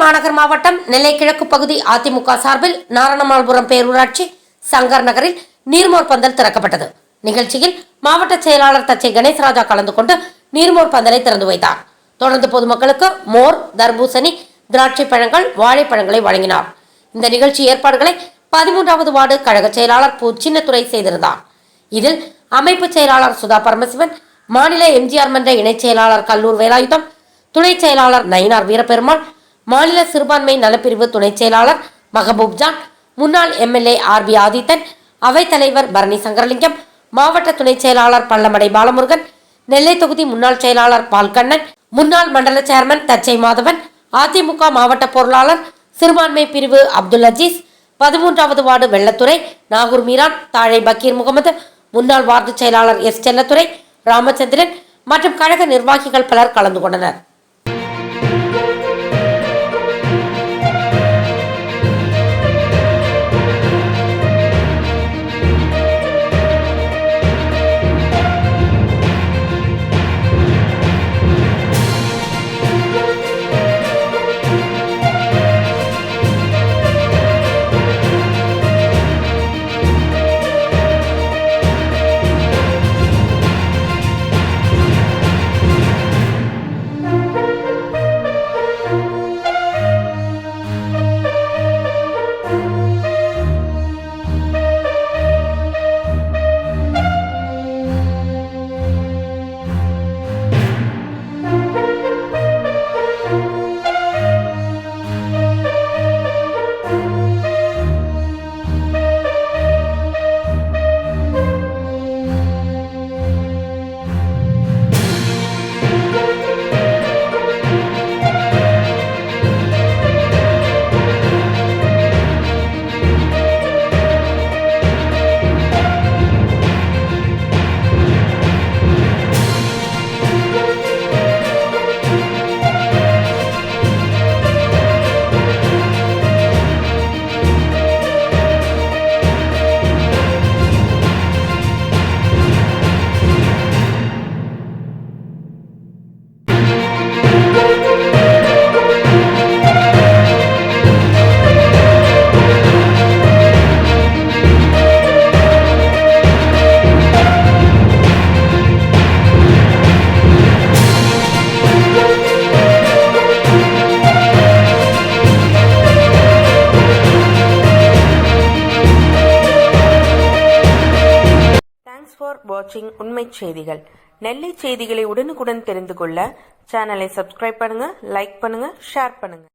மாநகர் மாவட்டம் நெல்லை கிழக்கு பகுதி அதிமுக சார்பில் நாரணமால்புரம் பேரூராட்சி சங்கர் நகரில் நீர்மோர் பந்தல் திறக்கப்பட்டது. நிகழ்ச்சியில் மாவட்ட செயலாளர் தச்சை கணேசராஜா கலந்து கொண்டு நீர்மோர் பந்தலை திறந்து வைத்தார். தொடர்ந்து பொதுமக்களுக்கு மோர், தர்பூசணி, திராட்சை பழங்கள், வாழைப்பழங்களை வழங்கினார். இந்த நிகழ்ச்சி ஏற்பாடுகளை 13வது வார்டு கழக செயலாளர் பூ சின்னத்துறை செய்திருந்தார். இதில் அமைப்பு செயலாளர் சுதா பரமசிவன், மாநில எம்ஜிஆர் மன்ற இணைச் செயலாளர் கல்லூர் வேலாயுதம், துணை செயலாளர் நயினார் வீரபெருமாள், மாநில சிறுபான்மை நலப்பிரிவு துணை செயலாளர் மஹபூப் ஜான், முன்னாள் எம்எல்ஏ ஆர்பி ஆதித்தன், அவைத்தலைவர் பரணி சங்கரலிங்கம், மாவட்ட துணை செயலாளர் பள்ளமடை பாலமுருகன், நெல்லை தொகுதி முன்னாள் செயலாளர் பால்கண்ணன், முன்னாள் மண்டல சேர்மன் தச்சை மாதவன், அதிமுக மாவட்ட பொருளாளர் சிறுபான்மை பிரிவு அப்துல் அஜீஸ், 13வது வார்டு வெள்ளத்துறை நாகூர் மீரான், தாழை பக்கீர் முகமது, முன்னாள் வார்டு செயலாளர் எஸ் செல்லத்துறை, ராமச்சந்திரன் மற்றும் கழக நிர்வாகிகள் பலர் கலந்து கொண்டனர். வாட்சிங் உண்மை செய்திகள். நெல்லை செய்திகளை உடனுக்குடன் தெரிந்து கொள்ள சேனலை சப்ஸ்கிரைப் பண்ணுங்க, லைக் பண்ணுங்க, ஷேர் பண்ணுங்க.